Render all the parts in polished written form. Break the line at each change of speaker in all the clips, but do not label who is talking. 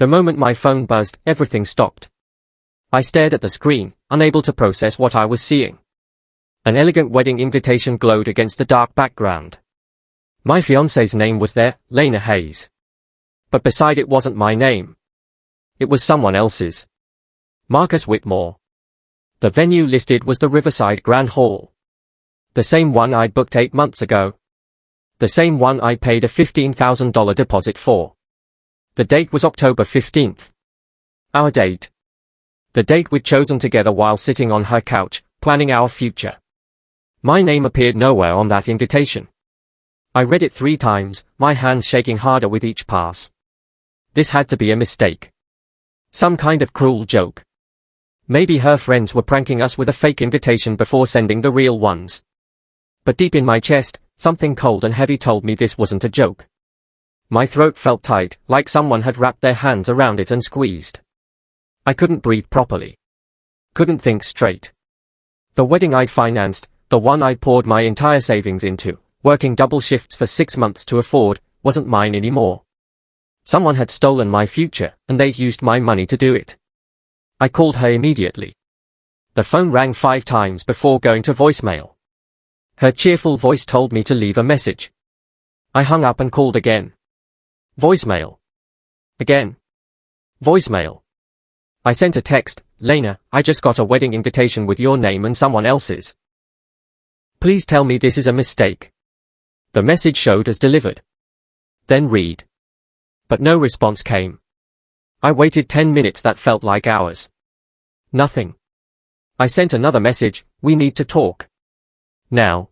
The moment my phone buzzed, everything stopped. I stared at the screen, unable to process what I was seeing. An elegant wedding invitation glowed against the dark background. My fiancée's name was there, Lena Hayes. But beside it wasn't my name. It was someone else's. Marcus Whitmore. The venue listed was the Riverside Grand Hall. The same one I'd booked 8 months ago. The same one I paid a $15,000 deposit for. The date was October 15th. Our date. The date we'd chosen together while sitting on her couch, planning our future. My name appeared nowhere on that invitation. I read it 3 times, my hands shaking harder with each pass. This had to be a mistake. Some kind of cruel joke. Maybe her friends were pranking us with a fake invitation before sending the real ones. But deep in my chest, something cold and heavy told me this wasn't a joke. My throat felt tight, like someone had wrapped their hands around it and squeezed. I couldn't breathe properly. Couldn't think straight. The wedding I'd financed, the one I'd poured my entire savings into, working double shifts for 6 months to afford, wasn't mine anymore. Someone had stolen my future, and they'd used my money to do it. I called her immediately. The phone rang 5 times before going to voicemail. Her cheerful voice told me to leave a message. I hung up and called again. Voicemail. Again. Voicemail. I sent a text, Lena, I just got a wedding invitation with your name and someone else's. Please tell me this is a mistake. The message showed as delivered. Then read. But no response came. I waited 10 minutes that felt like hours. Nothing. I sent another message, we need to talk. Now.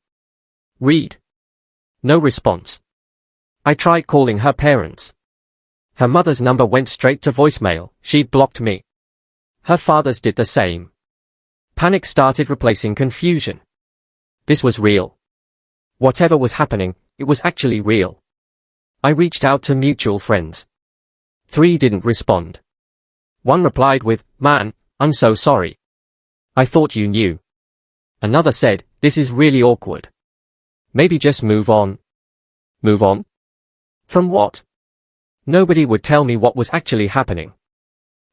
Read. No response. I tried calling her parents. Her mother's number went straight to voicemail, she'd blocked me. Her father's did the same. Panic started replacing confusion. This was real. Whatever was happening, it was actually real. I reached out to mutual friends. 3 didn't respond. 1 replied with, "Man, I'm so sorry. I thought you knew." Another said, "This is really awkward. Maybe just move on." Move on? From what? Nobody would tell me what was actually happening.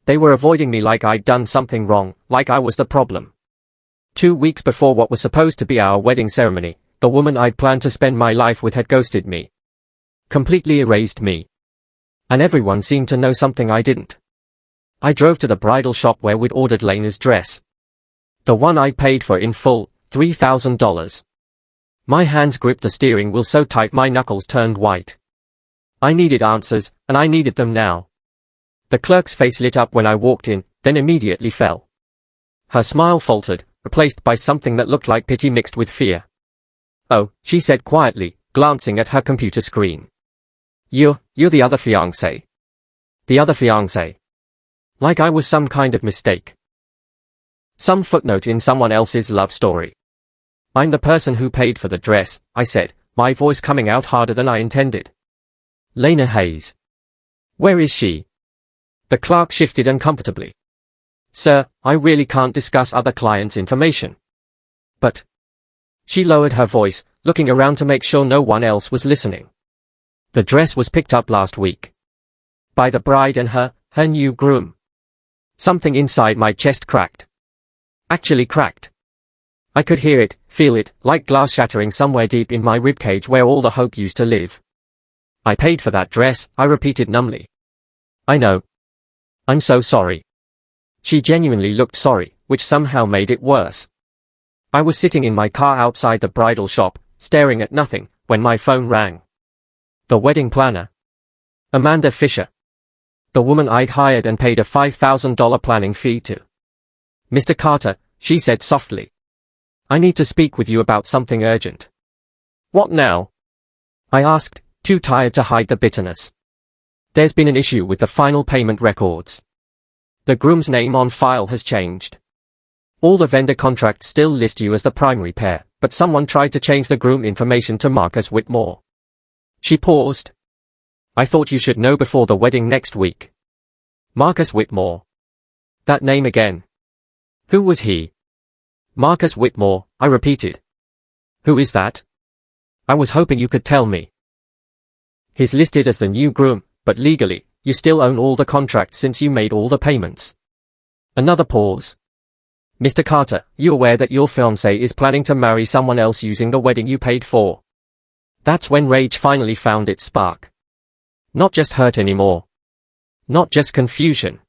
They were avoiding me like I'd done something wrong, like I was the problem. 2 weeks before what was supposed to be our wedding ceremony, the woman I'd planned to spend my life with had ghosted me. Completely erased me. And everyone seemed to know something I didn't. I drove to the bridal shop where we'd ordered Lena's dress. The one I paid for in full, $3,000. My hands gripped the steering wheel so tight my knuckles turned white. I needed answers, and I needed them now. The clerk's face lit up when I walked in, then immediately fell. Her smile faltered, replaced by something that looked like pity mixed with fear. "Oh," she said quietly, glancing at her computer screen. You're the other fiancé." The other fiancé. Like I was some kind of mistake. Some footnote in someone else's love story. "I'm the person who paid for the dress," I said, my voice coming out harder than I intended. "Lena Hayes. Where is she?" The clerk shifted uncomfortably. "Sir, I really can't discuss other clients' information." "But..." She lowered her voice, looking around to make sure no one else was listening. "The dress was picked up last week. By the bride and her new groom." Something inside my chest cracked. Actually cracked. I could hear it, feel it, like glass shattering somewhere deep in my ribcage where all the hope used to live. "I paid for that dress," I repeated numbly. "I know. I'm so sorry." She genuinely looked sorry, which somehow made it worse. I was sitting in my car outside the bridal shop, staring at nothing, when my phone rang. The wedding planner. Amanda Fisher. The woman I'd hired and paid a $5,000 planning fee to. "Mr. Carter," she said softly. "I need to speak with you about something urgent." "What now?" I asked, too tired to hide the bitterness. "There's been an issue with the final payment records. The groom's name on file has changed. All the vendor contracts still list you as the primary pair, but someone tried to change the groom information to Marcus Whitmore." She paused. "I thought you should know before the wedding next week." Marcus Whitmore. That name again. Who was he? "Marcus Whitmore," I repeated. "Who is that?" "I was hoping you could tell me." "He's listed as the new groom, but legally, you still own all the contracts since you made all the payments. Another pause. Mr. Carter, you aware that your fiancée is planning to marry someone else using the wedding you paid for? That's when rage finally found its spark. Not just hurt anymore. Not just confusion.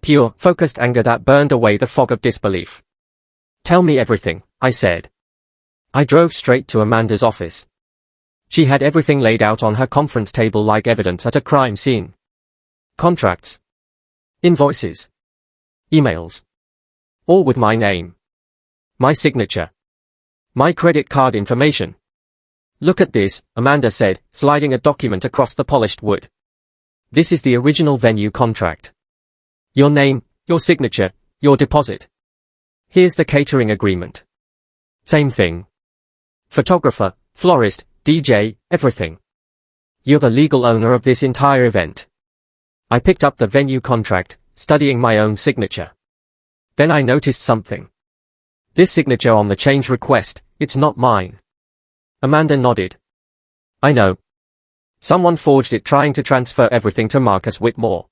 Pure, focused anger that burned away the fog of disbelief. Tell me everything, I said. I drove straight to Amanda's office. She had everything laid out on her conference table like evidence at a crime scene. Contracts. Invoices. Emails. All with my name. My signature. My credit card information. Look at this, Amanda said, sliding a document across the polished wood. This is the original venue contract. Your name, your signature, your deposit. Here's the catering agreement. Same thing. Photographer, florist, DJ, everything. You're the legal owner of this entire event. I picked up the venue contract, studying my own signature. Then I noticed something. This signature on the change request, it's not mine. Amanda nodded. I know. Someone forged it trying to transfer everything to Marcus Whitmore.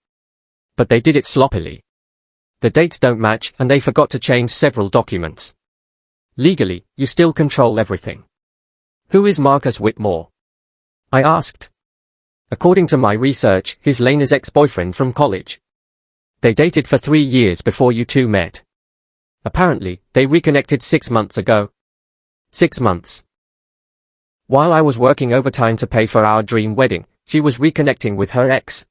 But they did it sloppily. The dates don't match and they forgot to change several documents. Legally, you still control everything. Who is Marcus Whitmore? I asked. According to my research, he's Lena's ex-boyfriend from college. They dated for 3 years before you two met. Apparently, they reconnected 6 months ago. 6 months. While I was working overtime to pay for our dream wedding, she was reconnecting with her ex.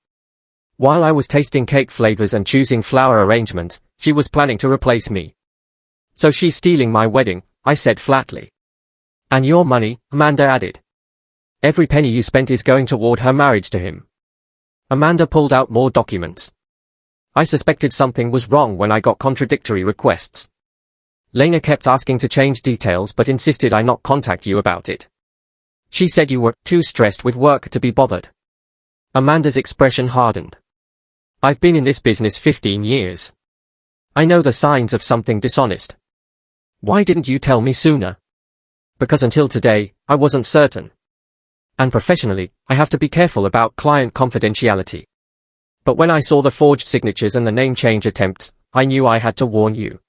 While I was tasting cake flavors and choosing flower arrangements, she was planning to replace me. So she's stealing my wedding, I said flatly. And your money, Amanda added. Every penny you spent is going toward her marriage to him. Amanda pulled out more documents. I suspected something was wrong when I got contradictory requests. Lena kept asking to change details but insisted I not contact you about it. She said you were too stressed with work to be bothered. Amanda's expression hardened. I've been in this business 15 years. I know the signs of something dishonest. Why didn't you tell me sooner? Because until today, I wasn't certain. And professionally, I have to be careful about client confidentiality. But when I saw the forged signatures and the name change attempts, I knew I had to warn you.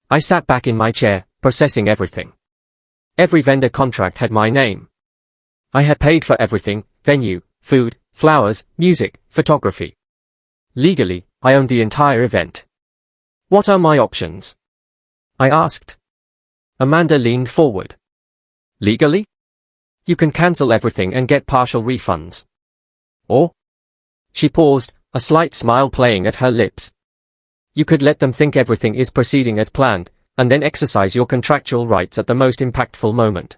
I sat back in my chair, processing everything. Every vendor contract had my name. I had paid for everything, venue, food, flowers, music, photography. Legally, I owned the entire event. What are my options? I asked. Amanda leaned forward. Legally? You can cancel everything and get partial refunds. Or? She paused, a slight smile playing at her lips. You could let them think everything is proceeding as planned, and then exercise your contractual rights at the most impactful moment.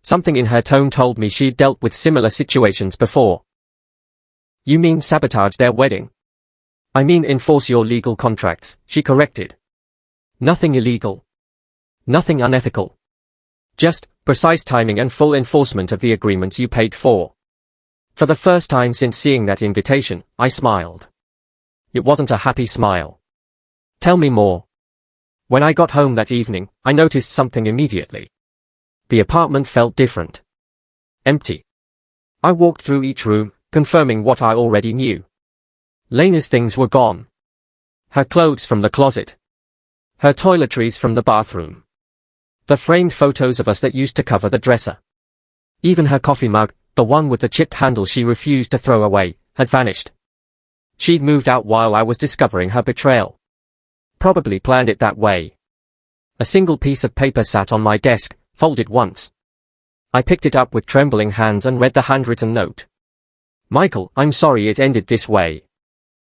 Something in her tone told me she'd dealt with similar situations before. You mean sabotage their wedding? I mean enforce your legal contracts, she corrected. Nothing illegal. Nothing unethical. Just precise timing and full enforcement of the agreements you paid for. For the first time since seeing that invitation, I smiled. It wasn't a happy smile. Tell me more. When I got home that evening, I noticed something immediately. The apartment felt different. Empty. I walked through each room, confirming what I already knew. Lena's things were gone. Her clothes from the closet. Her toiletries from the bathroom. The framed photos of us that used to cover the dresser. Even her coffee mug, the one with the chipped handle she refused to throw away, had vanished. She'd moved out while I was discovering her betrayal. Probably planned it that way. A single piece of paper sat on my desk, folded once. I picked it up with trembling hands and read the handwritten note. Michael, I'm sorry it ended this way.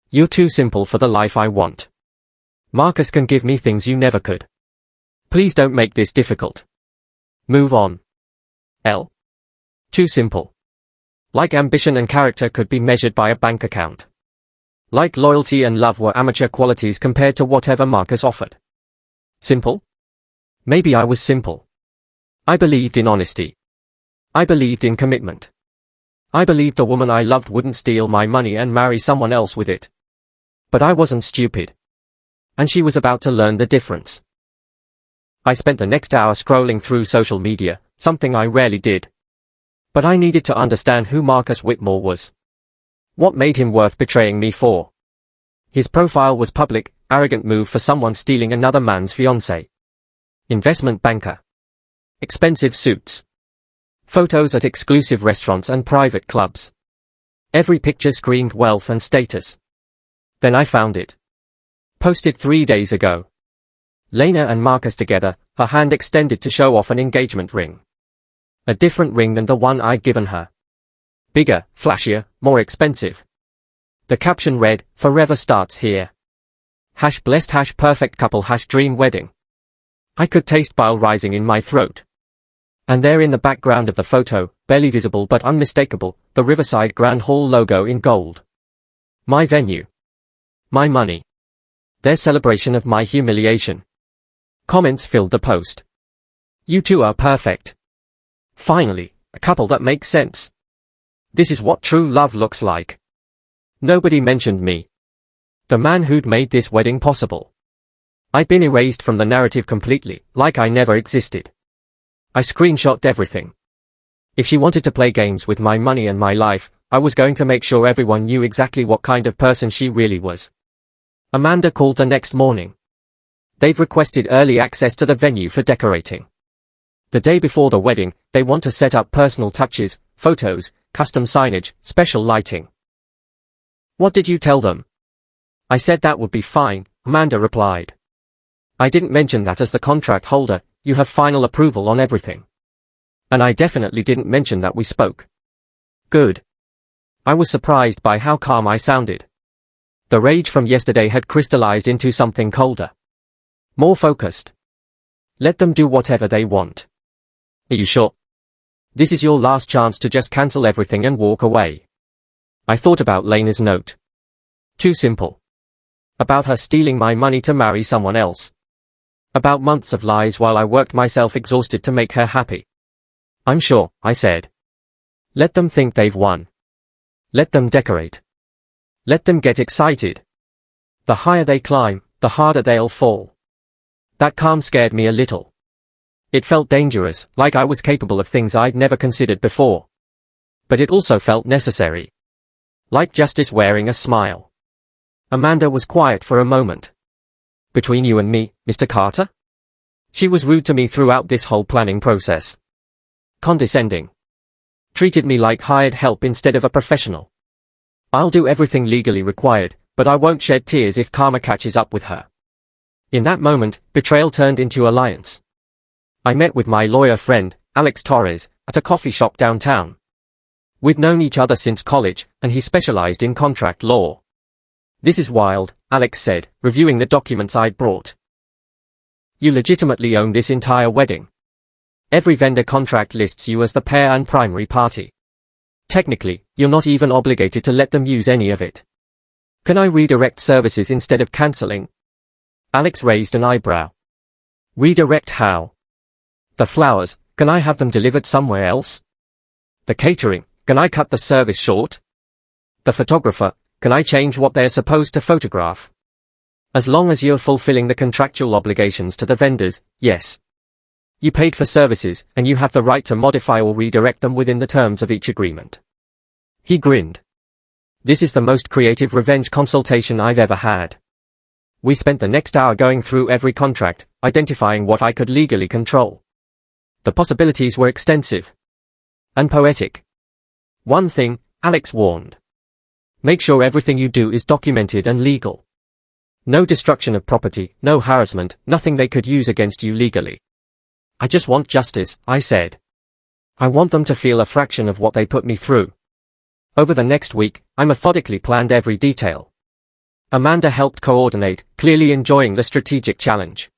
You're too simple for the life I want. Marcus can give me things you never could. Please don't make this difficult. Move on. L. Too simple. Like ambition and character could be measured by a bank account. Like loyalty and love were amateur qualities compared to whatever Marcus offered. Simple? Maybe I was simple. I believed in honesty. I believed in commitment. I believed the woman I loved wouldn't steal my money and marry someone else with it. But I wasn't stupid. And she was about to learn the difference. I spent the next hour scrolling through social media, something I rarely did. But I needed to understand who Marcus Whitmore was. What made him worth betraying me for? His profile was public, arrogant move for someone stealing another man's fiancée. Investment banker. Expensive suits. Photos at exclusive restaurants and private clubs. Every picture screamed wealth and status. Then I found it. Posted 3 days ago. Lena and Marcus together, her hand extended to show off an engagement ring. A different ring than the one I'd given her. Bigger, flashier, more expensive. The caption read, "Forever starts here." #blessed #perfect couple #dream wedding. I could taste bile rising in my throat. And there in the background of the photo, barely visible but unmistakable, the Riverside Grand Hall logo in gold. My venue. My money. Their celebration of my humiliation. Comments filled the post. "You two are perfect. Finally, a couple that makes sense. This is what true love looks like." Nobody mentioned me. The man who'd made this wedding possible. I'd been erased from the narrative completely, like I never existed. I screenshot everything. If she wanted to play games with my money and my life, I was going to make sure everyone knew exactly what kind of person she really was. Amanda called the next morning. They've requested early access to the venue for decorating. The day before the wedding, they want to set up personal touches, photos, custom signage, special lighting. "What did you tell them?" I said that would be fine, Amanda replied. "I didn't mention that as the contract holder, you have final approval on everything. And I definitely didn't mention that we spoke." Good. I was surprised by how calm I sounded. The rage from yesterday had crystallized into something colder. More focused. Let them do whatever they want. Are you sure? This is your last chance to just cancel everything and walk away. I thought about Lena's note. Too simple. About her stealing my money to marry someone else. About months of lies while I worked myself exhausted to make her happy. "I'm sure," I said. Let them think they've won. Let them decorate. Let them get excited. The higher they climb, the harder they'll fall. That calm scared me a little. It felt dangerous, like I was capable of things I'd never considered before. But it also felt necessary. Like justice wearing a smile. Amanda was quiet for a moment. "Between you and me, Mr. Carter?" She was rude to me throughout this whole planning process. Condescending. Treated me like hired help instead of a professional. I'll do everything legally required, but I won't shed tears if karma catches up with her. In that moment, betrayal turned into alliance. I met with my lawyer friend, Alex Torres, at a coffee shop downtown. We'd known each other since college, and he specialized in contract law. "This is wild," Alex said, reviewing the documents I'd brought. "You legitimately own this entire wedding. Every vendor contract lists you as the pair and primary party. Technically, you're not even obligated to let them use any of it. Can I redirect services instead of canceling?" Alex raised an eyebrow. "Redirect how? The flowers, can I have them delivered somewhere else? The catering, can I cut the service short? The photographer, can I change what they're supposed to photograph? As long as you're fulfilling the contractual obligations to the vendors, yes. You paid for services, and you have the right to modify or redirect them within the terms of each agreement." He grinned. "This is the most creative revenge consultation I've ever had." We spent the next hour going through every contract, identifying what I could legally control. The possibilities were extensive. And poetic. One thing, Alex warned. Make sure everything you do is documented and legal. No destruction of property, no harassment, nothing they could use against you legally. "I just want justice," I said. "I want them to feel a fraction of what they put me through." Over the next week, I methodically planned every detail. Amanda helped coordinate, clearly enjoying the strategic challenge.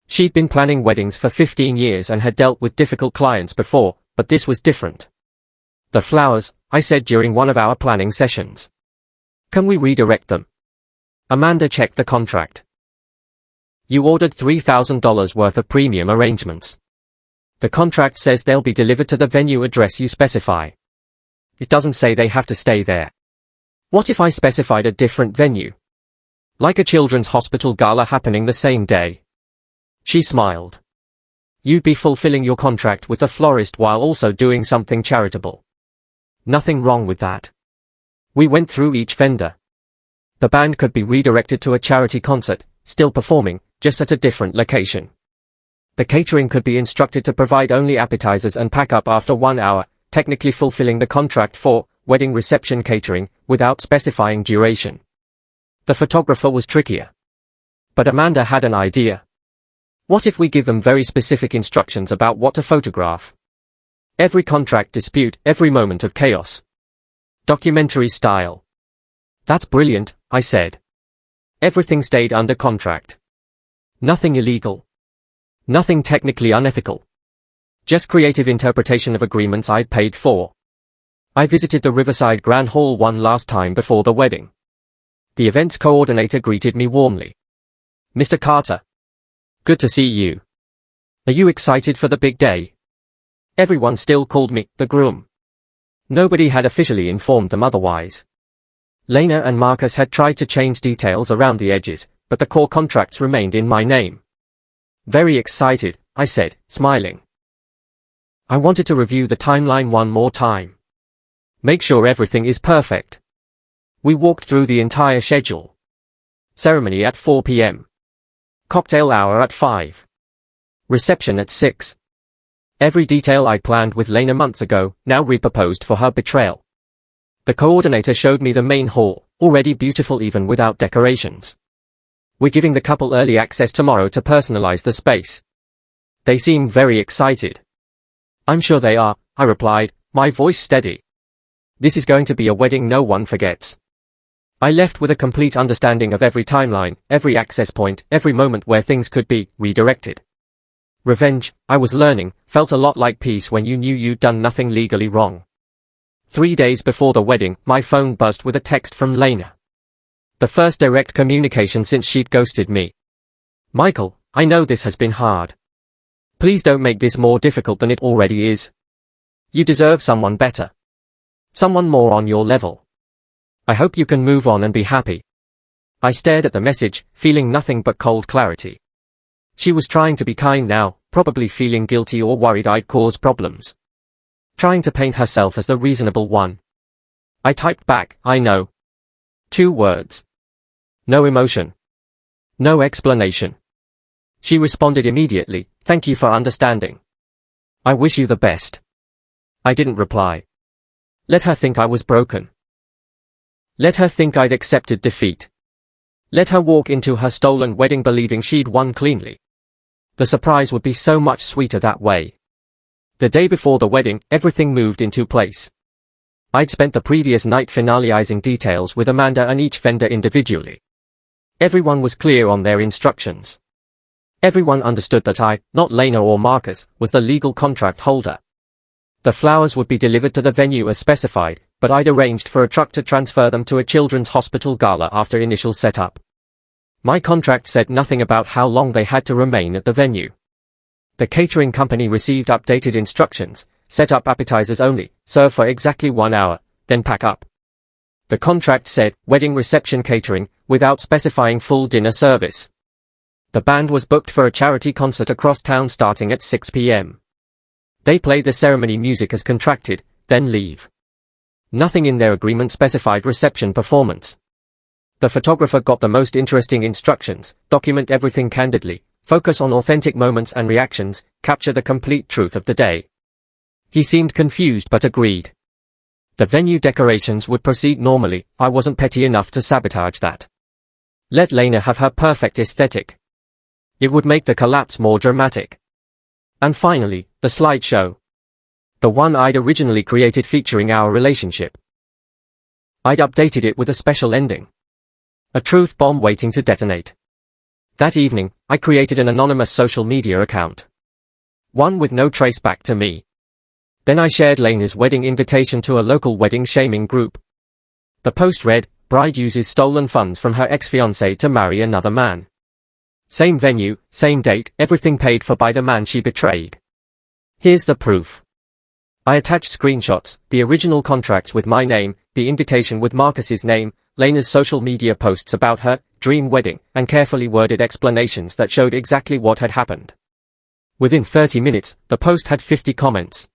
She'd been planning weddings for 15 years and had dealt with difficult clients before, but this was different. "The flowers," I said during one of our planning sessions. "Can we redirect them?" Amanda checked the contract. "You ordered $3,000 worth of premium arrangements. The contract says they'll be delivered to the venue address you specify. It doesn't say they have to stay there. What if I specified a different venue? Like a children's hospital gala happening the same day?" She smiled. "You'd be fulfilling your contract with the florist while also doing something charitable. Nothing wrong with that. We went through each vendor. The band could be redirected to a charity concert, still performing, just at a different location. The catering could be instructed to provide only appetizers and pack up after 1 hour, technically fulfilling the contract for wedding reception catering, without specifying duration. The photographer was trickier. But Amanda had an idea. What if we give them very specific instructions about what to photograph? Every contract dispute, every moment of chaos. Documentary style. That's brilliant, I said. Everything stayed under contract. Nothing illegal. Nothing technically unethical. Just creative interpretation of agreements I'd paid for. I visited the Riverside Grand Hall one last time before the wedding. The events coordinator greeted me warmly. Mr. Carter. Good to see you. Are you excited for the big day? Everyone still called me the groom. Nobody had officially informed them otherwise. Lena and Marcus had tried to change details around the edges, but the core contracts remained in my name. Very excited, I said, smiling. I wanted to review the timeline one more time. Make sure everything is perfect. We walked through the entire schedule. Ceremony at 4 p.m. Cocktail hour at 5. Reception at 6. Every detail I planned with Lena months ago, now repurposed for her betrayal. The coordinator showed me the main hall, already beautiful even without decorations. We're giving the couple early access tomorrow to personalize the space. They seem very excited. I'm sure they are, I replied, my voice steady. This is going to be a wedding no one forgets. I left with a complete understanding of every timeline, every access point, every moment where things could be redirected. Revenge, I was learning, felt a lot like peace when you knew you'd done nothing legally wrong. 3 days before the wedding, my phone buzzed with a text from Lena. The first direct communication since she'd ghosted me. Michael, I know this has been hard. Please don't make this more difficult than it already is. You deserve someone better. Someone more on your level. I hope you can move on and be happy. I stared at the message, feeling nothing but cold clarity. She was trying to be kind now, probably feeling guilty or worried I'd cause problems. Trying to paint herself as the reasonable one. I typed back, I know. 2 words. No emotion. No explanation. She responded immediately, thank you for understanding. I wish you the best. I didn't reply. Let her think I was broken. Let her think I'd accepted defeat. Let her walk into her stolen wedding believing she'd won cleanly. The surprise would be so much sweeter that way. The day before the wedding, everything moved into place. I'd spent the previous night finalizing details with Amanda and each vendor individually. Everyone was clear on their instructions. Everyone understood that I, not Lena or Marcus, was the legal contract holder. The flowers would be delivered to the venue as specified, but I'd arranged for a truck to transfer them to a children's hospital gala after initial setup. My contract said nothing about how long they had to remain at the venue. The catering company received updated instructions, set up appetizers only, serve for exactly 1 hour, then pack up. The contract said, wedding reception catering, without specifying full dinner service. The band was booked for a charity concert across town starting at 6 p.m. They play the ceremony music as contracted, then leave. Nothing in their agreement specified reception performance. The photographer got the most interesting instructions, document everything candidly, focus on authentic moments and reactions, capture the complete truth of the day. He seemed confused but agreed. The venue decorations would proceed normally, I wasn't petty enough to sabotage that. Let Lena have her perfect aesthetic. It would make the collapse more dramatic. And finally, the slideshow. The one I'd originally created featuring our relationship. I'd updated it with a special ending. A truth bomb waiting to detonate. That evening, I created an anonymous social media account. One with no trace back to me. Then I shared Lena's wedding invitation to a local wedding shaming group. The post read, bride uses stolen funds from her ex-fiancé to marry another man. Same venue, same date, everything paid for by the man she betrayed. Here's the proof. I attached screenshots, the original contracts with my name, the invitation with Marcus's name, Lena's social media posts about her dream wedding, and carefully worded explanations that showed exactly what had happened. Within 30 minutes, the post had 50 comments.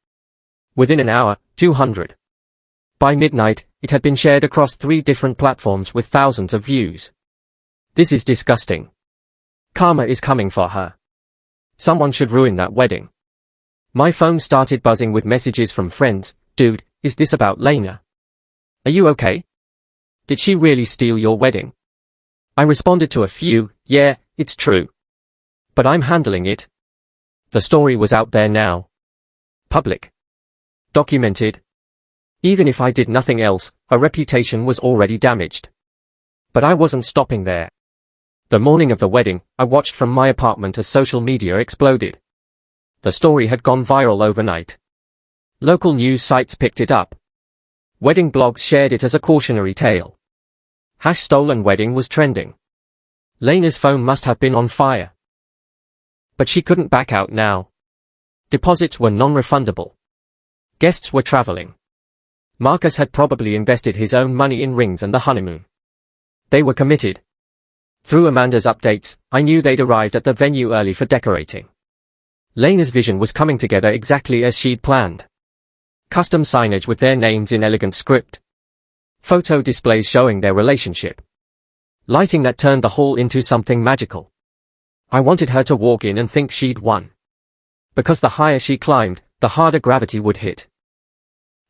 Within an hour, 200. By midnight, it had been shared across 3 different platforms with thousands of views. This is disgusting. Karma is coming for her. Someone should ruin that wedding. My phone started buzzing with messages from friends. Dude, is this about Lena? Are you okay? Did she really steal your wedding? I responded to a few, yeah, it's true. But I'm handling it. The story was out there now. Public. Documented. Even if I did nothing else, her reputation was already damaged. But I wasn't stopping there. The morning of the wedding, I watched from my apartment as social media exploded. The story had gone viral overnight. Local news sites picked it up. Wedding blogs shared it as a cautionary tale. #stolen wedding was trending. Lena's phone must have been on fire. But she couldn't back out now. Deposits were non-refundable. Guests were traveling. Marcus had probably invested his own money in rings and the honeymoon. They were committed. Through Amanda's updates, I knew they'd arrived at the venue early for decorating. Lena's vision was coming together exactly as she'd planned. Custom signage with their names in elegant script. Photo displays showing their relationship. Lighting that turned the hall into something magical. I wanted her to walk in and think she'd won. Because the higher she climbed, the harder gravity would hit.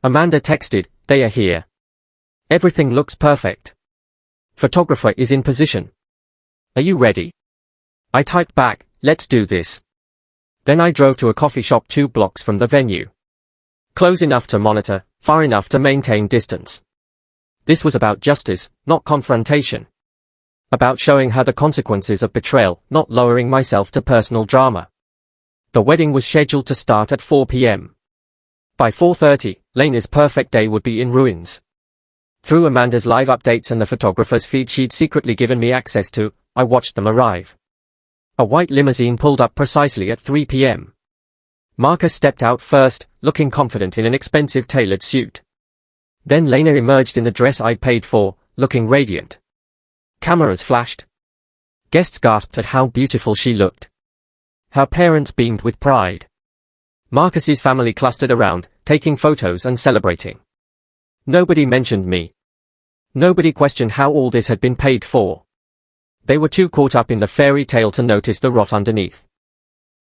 Amanda texted, "They are here. Everything looks perfect. Photographer is in position. Are you ready?" I typed back, "Let's do this." Then I drove to a coffee shop 2 blocks from the venue. Close enough to monitor, far enough to maintain distance. This was about justice, not confrontation. About showing her the consequences of betrayal, not lowering myself to personal drama. The wedding was scheduled to start at 4 p.m. By 4:30, Lena's perfect day would be in ruins. Through Amanda's live updates and the photographer's feed she'd secretly given me access to, I watched them arrive. A white limousine pulled up precisely at 3 p.m. Marcus stepped out first, looking confident in an expensive tailored suit. Then Lena emerged in the dress I'd paid for, looking radiant. Cameras flashed. Guests gasped at how beautiful she looked. Her parents beamed with pride. Marcus's family clustered around, taking photos and celebrating. Nobody mentioned me. Nobody questioned how all this had been paid for. They were too caught up in the fairy tale to notice the rot underneath.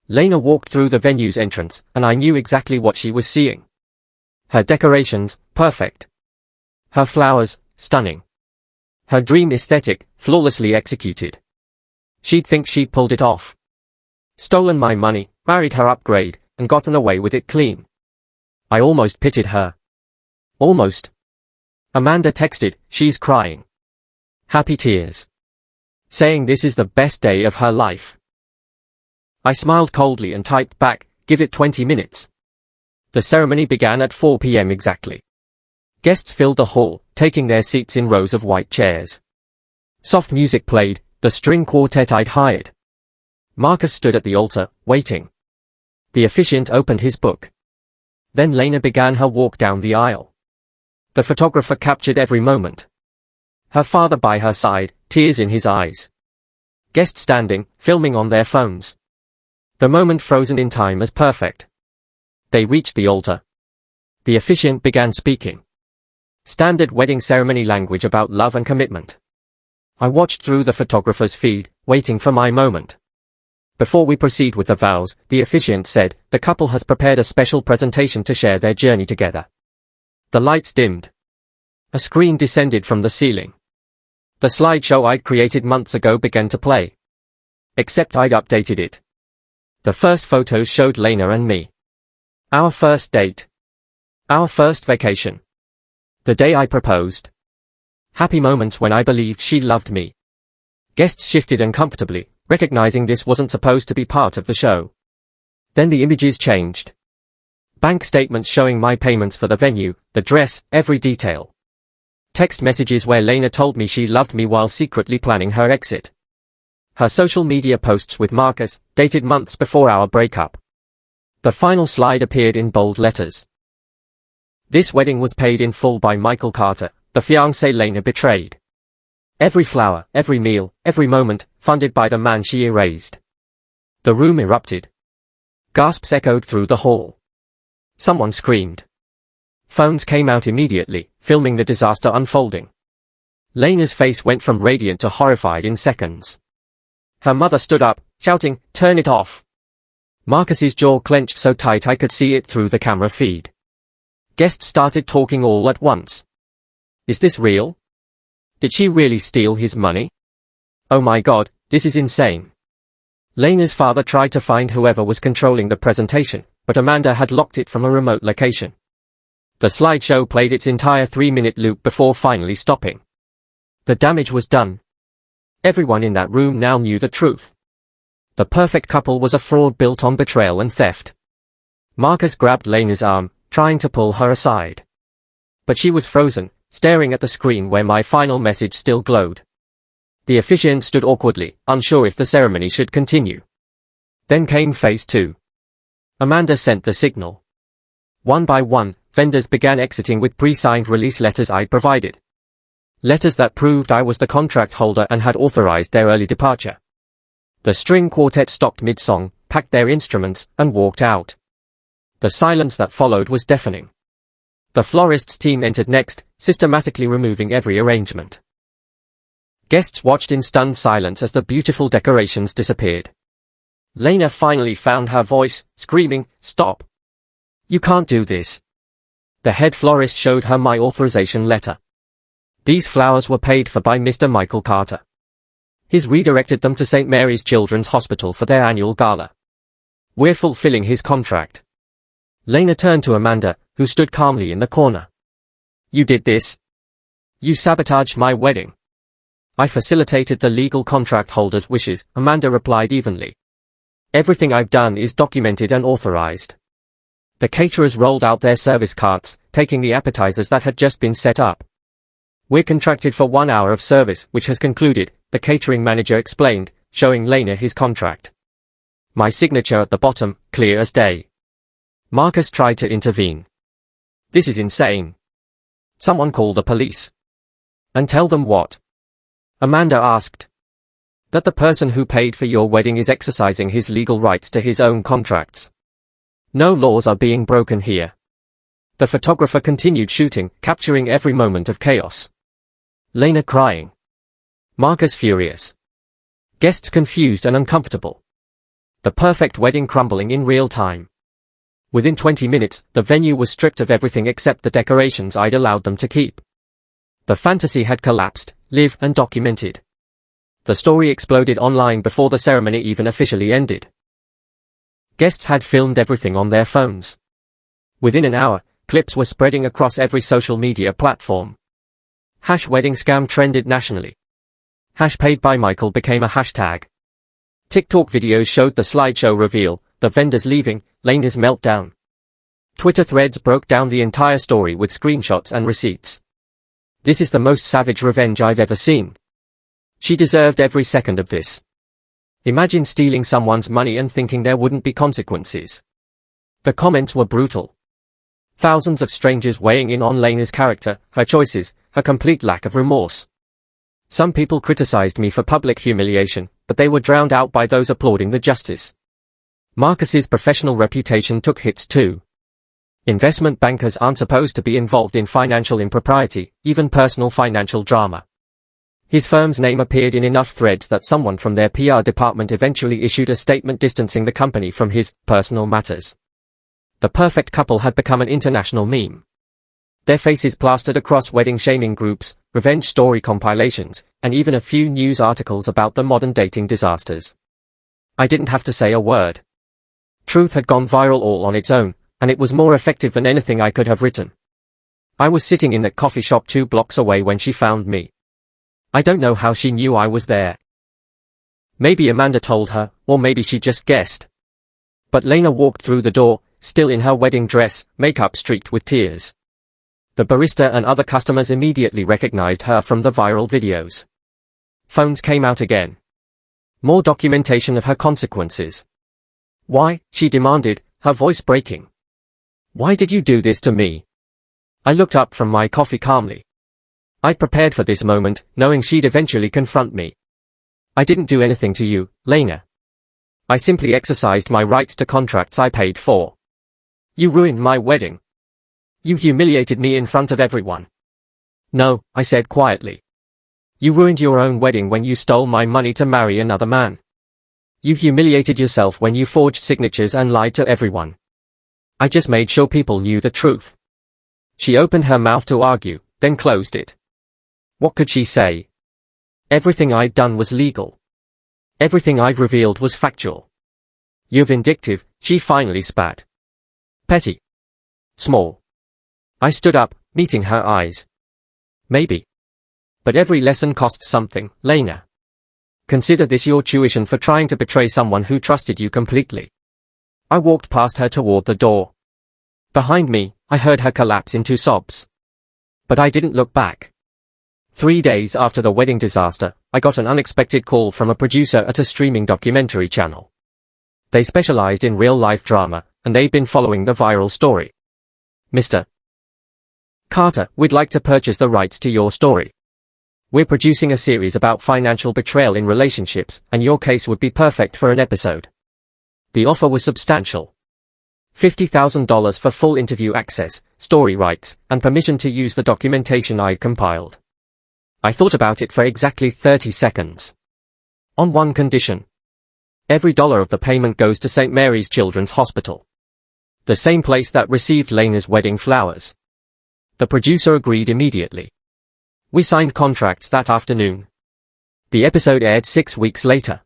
Lena walked through the venue's entrance, and I knew exactly what she was seeing. Her decorations, perfect. Her flowers, stunning. Her dream aesthetic, flawlessly executed. She'd think she'd pulled it off. Stolen my money, married her upgrade, and gotten away with it clean. I almost pitied her. Almost. Amanda texted, "She's crying. Happy tears. Saying this is the best day of her life." I smiled coldly and typed back, "Give it 20 minutes. The ceremony began at 4 p.m. exactly. Guests filled the hall, taking their seats in rows of white chairs. Soft music played, the string quartet I'd hired. Marcus stood at the altar, waiting. The officiant opened his book. Then Lena began her walk down the aisle. The photographer captured every moment. Her father by her side, tears in his eyes. Guests standing, filming on their phones. The moment frozen in time as perfect. They reached the altar. The officiant began speaking. Standard wedding ceremony language about love and commitment. I watched through the photographer's feed, waiting for my moment. Before we proceed with the vows, the officiant said, "The couple has prepared a special presentation to share their journey together." The lights dimmed. A screen descended from the ceiling. The slideshow I'd created months ago began to play. Except I'd updated it. The first photos showed Lena and me. Our first date. Our first vacation. The day I proposed. Happy moments when I believed she loved me. Guests shifted uncomfortably, recognizing this wasn't supposed to be part of the show. Then the images changed. Bank statements showing my payments for the venue, the dress, every detail. Text messages where Lena told me she loved me while secretly planning her exit. Her social media posts with Marcus, dated months before our breakup. The final slide appeared in bold letters. This wedding was paid in full by Michael Carter, the fiancé Lena betrayed. Every flower, every meal, every moment, funded by the man she erased. The room erupted. Gasps echoed through the hall. Someone screamed. Phones came out immediately, filming the disaster unfolding. Lena's face went from radiant to horrified in seconds. Her mother stood up, shouting, "Turn it off!" Marcus's jaw clenched so tight I could see it through the camera feed. Guests started talking all at once. Is this real? Did she really steal his money? Oh my God, this is insane. Lena's father tried to find whoever was controlling the presentation, but Amanda had locked it from a remote location. The slideshow played its entire 3-minute loop before finally stopping. The damage was done. Everyone in that room now knew the truth. The perfect couple was a fraud built on betrayal and theft. Marcus grabbed Lena's arm, trying to pull her aside. But she was frozen, staring at the screen where my final message still glowed. The officiant stood awkwardly, unsure if the ceremony should continue. Then came phase 2. Amanda sent the signal. One by one, vendors began exiting with pre-signed release letters I'd provided. Letters that proved I was the contract holder and had authorized their early departure. The string quartet stopped mid-song, packed their instruments, and walked out. The silence that followed was deafening. The florist's team entered next, systematically removing every arrangement. Guests watched in stunned silence as the beautiful decorations disappeared. Lena finally found her voice, screaming, "Stop! You can't do this." The head florist showed her my authorization letter. These flowers were paid for by Mr. Michael Carter. He's redirected them to St. Mary's Children's Hospital for their annual gala. We're fulfilling his contract. Lena turned to Amanda, who stood calmly in the corner. You did this. You sabotaged my wedding. I facilitated the legal contract holder's wishes, Amanda replied evenly. Everything I've done is documented and authorized. The caterers rolled out their service carts, taking the appetizers that had just been set up. We're contracted for 1 hour of service, which has concluded, the catering manager explained, showing Lena his contract. My signature at the bottom, clear as day. Marcus tried to intervene. This is insane. Someone call the police. And tell them what? Amanda asked. That the person who paid for your wedding is exercising his legal rights to his own contracts. No laws are being broken here. The photographer continued shooting, capturing every moment of chaos. Lena crying. Marcus furious. Guests confused and uncomfortable. The perfect wedding crumbling in real time. Within 20 minutes, the venue was stripped of everything except the decorations I'd allowed them to keep. The fantasy had collapsed, live and documented. The story exploded online before the ceremony even officially ended. Guests had filmed everything on their phones. Within an hour, clips were spreading across every social media platform. #wedding scam trended nationally. #paid by Michael became a hashtag. TikTok videos showed the slideshow reveal, the vendors leaving, Lena's meltdown. Twitter threads broke down the entire story with screenshots and receipts. This is the most savage revenge I've ever seen. She deserved every second of this. Imagine stealing someone's money and thinking there wouldn't be consequences. The comments were brutal. Thousands of strangers weighing in on Lena's character, her choices, her complete lack of remorse. Some people criticized me for public humiliation, but they were drowned out by those applauding the justice. Marcus's professional reputation took hits too. Investment bankers aren't supposed to be involved in financial impropriety, even personal financial drama. His firm's name appeared in enough threads that someone from their PR department eventually issued a statement distancing the company from his personal matters. The perfect couple had become an international meme. Their faces plastered across wedding shaming groups, revenge story compilations, and even a few news articles about the modern dating disasters. I didn't have to say a word. Truth had gone viral all on its own, and it was more effective than anything I could have written. I was sitting in that coffee shop 2 blocks away when she found me. I don't know how she knew I was there. Maybe Amanda told her, or maybe she just guessed. But Lena walked through the door, still in her wedding dress, makeup streaked with tears. The barista and other customers immediately recognized her from the viral videos. Phones came out again. More documentation of her consequences. Why, she demanded, her voice breaking. Why did you do this to me? I looked up from my coffee calmly. I'd prepared for this moment, knowing she'd eventually confront me. I didn't do anything to you, Lena. I simply exercised my rights to contracts I paid for. You ruined my wedding. You humiliated me in front of everyone. No, I said quietly. You ruined your own wedding when you stole my money to marry another man. You humiliated yourself when you forged signatures and lied to everyone. I just made sure people knew the truth. She opened her mouth to argue, then closed it. What could she say? Everything I'd done was legal. Everything I'd revealed was factual. You're vindictive, she finally spat. Petty. Small. I stood up, meeting her eyes. Maybe. But every lesson costs something, Lena. Consider this your tuition for trying to betray someone who trusted you completely. I walked past her toward the door. Behind me, I heard her collapse into sobs. But I didn't look back. 3 days after the wedding disaster, I got an unexpected call from a producer at a streaming documentary channel. They specialized in real-life drama, and they'd been following the viral story. Mr. Carter, we'd like to purchase the rights to your story. We're producing a series about financial betrayal in relationships, and your case would be perfect for an episode. The offer was substantial. $50,000 for full interview access, story rights, and permission to use the documentation I'd compiled. I thought about it for exactly 30 seconds. On one condition. Every dollar of the payment goes to St. Mary's Children's Hospital. The same place that received Lena's wedding flowers. The producer agreed immediately. We signed contracts that afternoon. The episode aired 6 weeks later.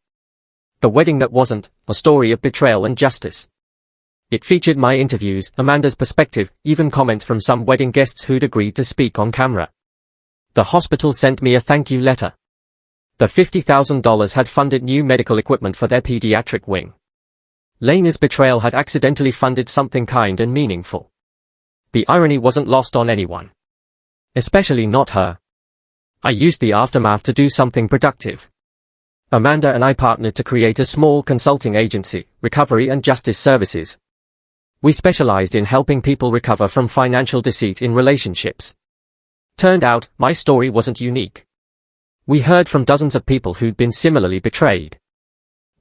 The Wedding That Wasn't, a story of betrayal and justice. It featured my interviews, Amanda's perspective, even comments from some wedding guests who'd agreed to speak on camera. The hospital sent me a thank you letter. The $50,000 had funded new medical equipment for their pediatric wing. Lena's betrayal had accidentally funded something kind and meaningful. The irony wasn't lost on anyone. Especially not her. I used the aftermath to do something productive. Amanda and I partnered to create a small consulting agency, Recovery and Justice Services. We specialized in helping people recover from financial deceit in relationships. Turned out, my story wasn't unique. We heard from dozens of people who'd been similarly betrayed.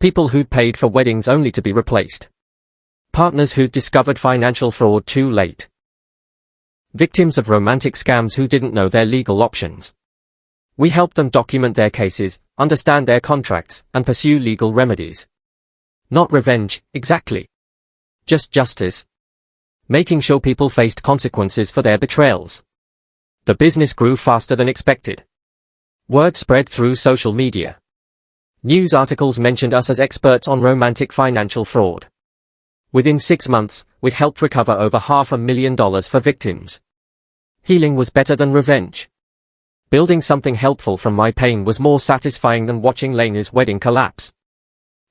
People who'd paid for weddings only to be replaced. Partners who'd discovered financial fraud too late. Victims of romantic scams who didn't know their legal options. We helped them document their cases, understand their contracts, and pursue legal remedies. Not revenge, exactly. Just justice. Making sure people faced consequences for their betrayals. The business grew faster than expected. Word spread through social media. News articles mentioned us as experts on romantic financial fraud. Within 6 months, we'd helped recover over $500,000 for victims. Healing was better than revenge. Building something helpful from my pain was more satisfying than watching Lena's wedding collapse.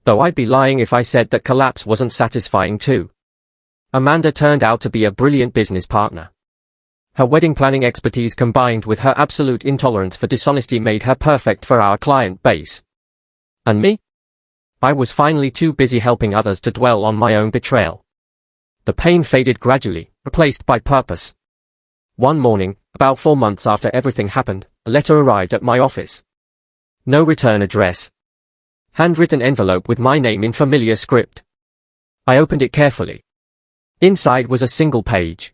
Though I'd be lying if I said that collapse wasn't satisfying too. Amanda turned out to be a brilliant business partner. Her wedding planning expertise combined with her absolute intolerance for dishonesty made her perfect for our client base. And me? I was finally too busy helping others to dwell on my own betrayal. The pain faded gradually, replaced by purpose. One morning, about 4 months after everything happened, a letter arrived at my office. No return address. Handwritten envelope with my name in familiar script. I opened it carefully. Inside was a single page.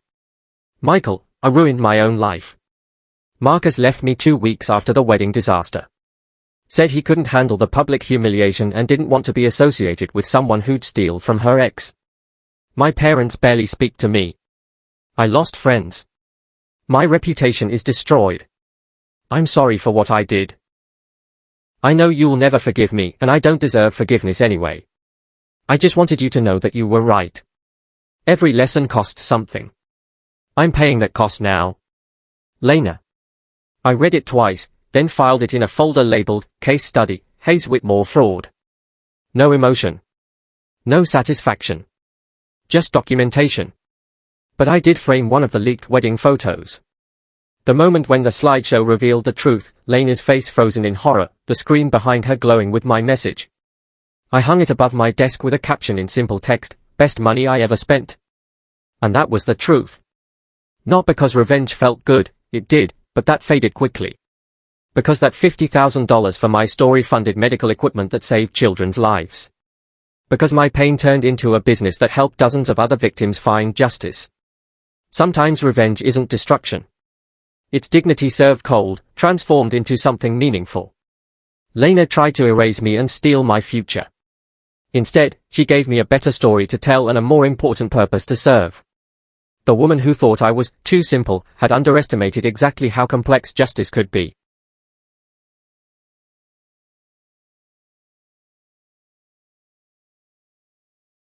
Michael, I ruined my own life. Marcus left me 2 weeks after the wedding disaster. Said he couldn't handle the public humiliation and didn't want to be associated with someone who'd steal from her ex. My parents barely speak to me. I lost friends. My reputation is destroyed. I'm sorry for what I did. I know you'll never forgive me, and I don't deserve forgiveness anyway. I just wanted you to know that you were right. Every lesson costs something. I'm paying that cost now. Lena. I read it twice, then filed it in a folder labeled, Case Study, Hayes Whitmore Fraud. No emotion. No satisfaction. Just documentation. But I did frame one of the leaked wedding photos. The moment when the slideshow revealed the truth, Lena's face frozen in horror, the screen behind her glowing with my message. I hung it above my desk with a caption in simple text, best money I ever spent. And that was the truth. Not because revenge felt good, it did, but that faded quickly. Because that $50,000 for my story funded medical equipment that saved children's lives. Because my pain turned into a business that helped dozens of other victims find justice. Sometimes revenge isn't destruction. It's dignity served cold, transformed into something meaningful. Lena tried to erase me and steal my future. Instead, she gave me a better story to tell and a more important purpose to serve. The woman who thought I was too simple had underestimated exactly how complex justice could be.